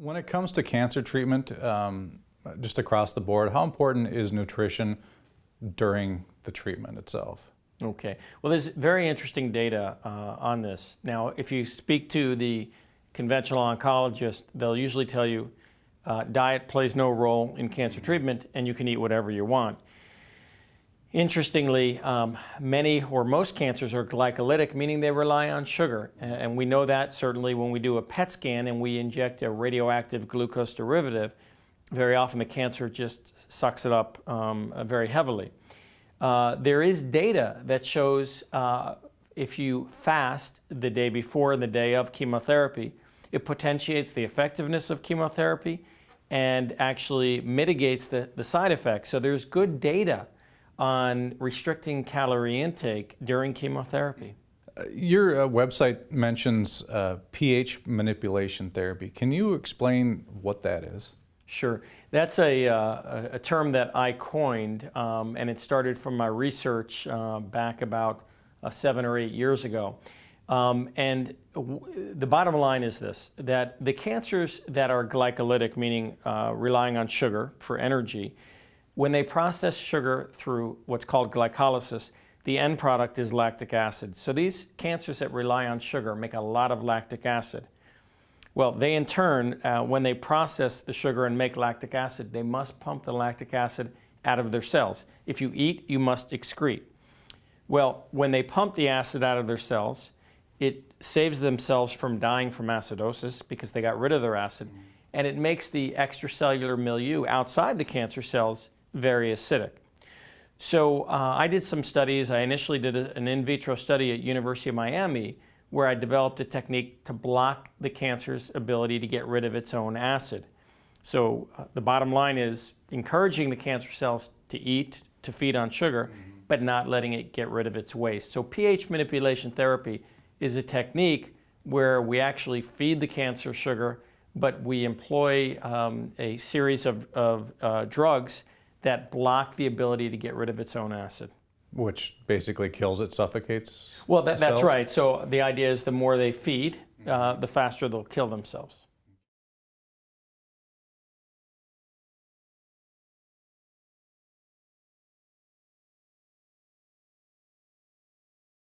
When it comes to cancer treatment, just across the board, how important is nutrition during the treatment itself? Okay. Well, there's very interesting data on this. Now, if you speak to the conventional oncologist, they'll usually tell you diet plays no role in cancer treatment and you can eat whatever you want. Interestingly, many or most cancers are glycolytic, meaning they rely on sugar. And we know that certainly when we do a PET scan and we inject a radioactive glucose derivative, very often the cancer just sucks it up very heavily. There is data that shows if you fast the day before and the day of chemotherapy, it potentiates the effectiveness of chemotherapy and actually mitigates the side effects. So there's good data on restricting calorie intake during chemotherapy. Your website mentions pH manipulation therapy. Can you explain what that is? Sure. That's a term that I coined, and it started from my research back about 7 or 8 years ago. And the bottom line is this, that the cancers that are glycolytic, meaning relying on sugar for energy, when they process sugar through what's called glycolysis, the end product is lactic acid. So these cancers that rely on sugar make a lot of lactic acid. Well, they in turn, when they process the sugar and make lactic acid, they must pump the lactic acid out of their cells. If you eat, you must excrete. Well, when they pump the acid out of their cells, it saves them cells from dying from acidosis because they got rid of their acid, and it makes the extracellular milieu outside the cancer cells very acidic. So I did some studies. I initially did an in vitro study at University of Miami where I developed a technique to block the cancer's ability to get rid of its own acid. So the bottom line is encouraging the cancer cells to eat, to feed on sugar, but not letting it get rid of its waste. So pH manipulation therapy is a technique where we actually feed the cancer sugar, but we employ a series of drugs that block the ability to get rid of its own acid. Which basically kills it, suffocates? Well, that's right. So the idea is the more they feed, the faster they'll kill themselves.